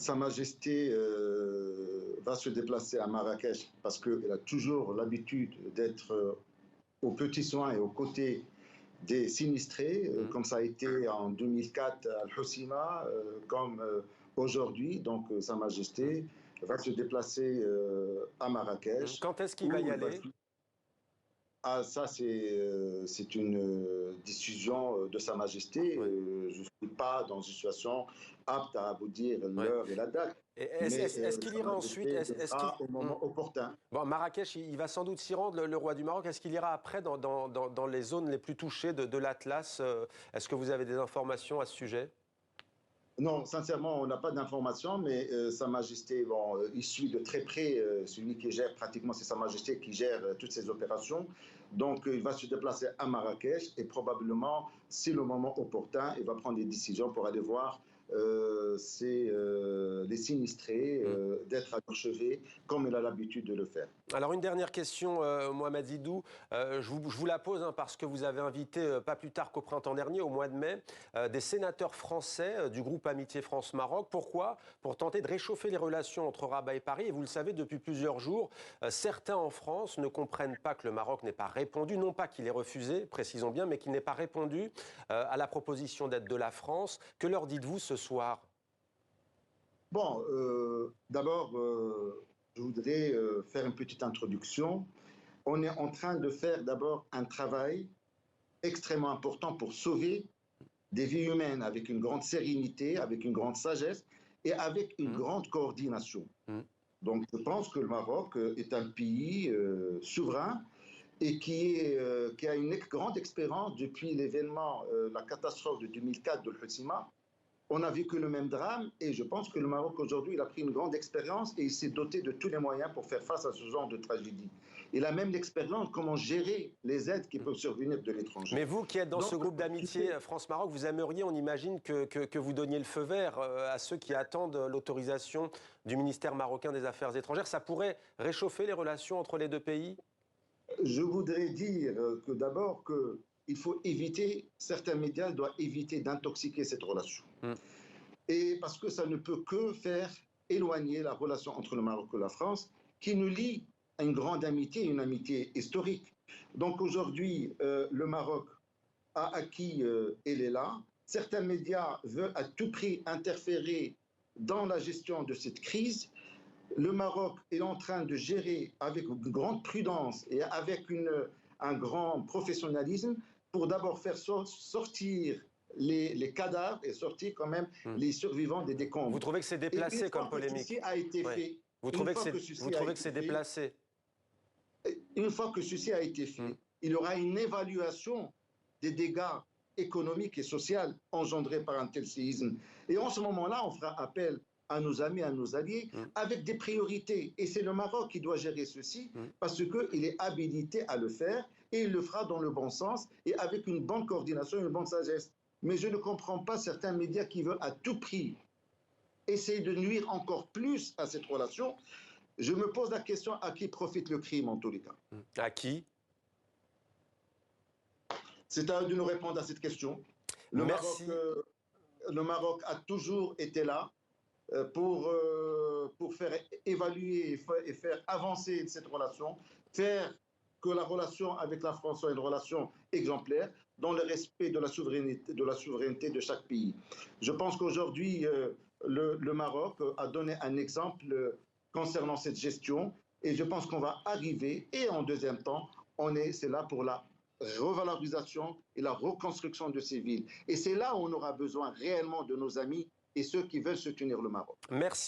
Sa Majesté va se déplacer à Marrakech parce qu'elle a toujours l'habitude d'être aux petits soins et aux côtés des sinistrés, comme ça a été en 2004 à Al-Hoceima, comme aujourd'hui. Donc, Sa Majesté va se déplacer à Marrakech. Quand est-ce qu'il va y aller? Ah, ça, c'est une décision de Sa Majesté. Ouais. Je ne suis pas dans une situation apte à vous dire Ouais. l'heure et la date. Est-ce qu'il ira ensuite Au moment opportun. Bon, Marrakech, il va sans doute s'y rendre, le roi du Maroc. Est-ce qu'il ira après dans les zones les plus touchées de l'Atlas? Est-ce que vous avez des informations à ce sujet? Non, sincèrement, on n'a pas d'informations, mais Sa Majesté, bon, il suit de très près celui qui gère pratiquement, c'est Sa Majesté qui gère toutes ces opérations. Donc, il va se déplacer à Marrakech et probablement, si le moment opportun, il va prendre des décisions pour aller voir les sinistrés, d'être à leur chevet, comme il a l'habitude de le faire. Alors, une dernière question, Mohamed Zidou. Je vous la pose parce que vous avez invité, pas plus tard qu'au printemps dernier, au mois de mai, des sénateurs français du groupe Amitié France-Maroc. Pourquoi? Pour tenter de réchauffer les relations entre Rabat et Paris. Et vous le savez, depuis plusieurs jours, certains en France ne comprennent pas que le Maroc n'ait pas répondu, non pas qu'il ait refusé, précisons bien, mais qu'il n'ait pas répondu à la proposition d'aide de la France. Que leur dites-vous ce soir? Bon, d'abord, je voudrais faire une petite introduction. On est en train de faire d'abord un travail extrêmement important pour sauver des vies humaines avec une grande sérénité, avec une grande sagesse et avec une grande coordination. Donc, je pense que le Maroc est un pays souverain et qui a une grande expérience depuis l'événement, la catastrophe de 2004 de l'Hoceima. On a vécu le même drame et je pense que le Maroc aujourd'hui, il a pris une grande expérience et il s'est doté de tous les moyens pour faire face à ce genre de tragédie. Il a même l'expérience de comment gérer les aides qui peuvent survenir de l'étranger. Mais vous qui êtes dans ce groupe d'amitié France-Maroc, vous aimeriez, on imagine, que vous donniez le feu vert à ceux qui attendent l'autorisation du ministère marocain des Affaires étrangères. Ça pourrait réchauffer les relations entre les deux pays? Je voudrais dire que d'abord il faut éviter, certains médias doivent éviter d'intoxiquer cette relation. Et parce que ça ne peut que faire éloigner la relation entre le Maroc et la France, qui nous lie à une grande amitié, une amitié historique. Donc aujourd'hui, le Maroc a acquis elle est là. Certains médias veulent à tout prix interférer dans la gestion de cette crise. Le Maroc est en train de gérer avec une grande prudence et avec un grand professionnalisme pour d'abord faire sortir les cadavres et sortir quand même les survivants des décombres. Vous trouvez que c'est déplacé comme polémique? Ceci a été fait. Vous trouvez que c'est déplacé? Une fois que ceci a été fait, il y aura une évaluation des dégâts économiques et sociaux engendrés par un tel séisme. Et en ce moment-là, on fera appel à nos amis, à nos alliés, avec des priorités. Et c'est le Maroc qui doit gérer ceci, parce qu'il est habilité à le faire, et il le fera dans le bon sens, et avec une bonne coordination, une bonne sagesse. Mais je ne comprends pas certains médias qui veulent à tout prix essayer de nuire encore plus à cette relation. Je me pose la question, à qui profite le crime en tous les cas? À qui? C'est à eux de nous répondre à cette question. Merci. Le Maroc a toujours été là pour faire évaluer et faire avancer cette relation, faire que la relation avec la France soit une relation exemplaire dans le respect de la souveraineté de chaque pays. Je pense qu'aujourd'hui, le Maroc a donné un exemple concernant cette gestion et je pense qu'on va arriver, et en deuxième temps, c'est là pour la revalorisation et la reconstruction de ces villes. Et c'est là où on aura besoin réellement de nos amis et ceux qui veulent soutenir le Maroc. Merci.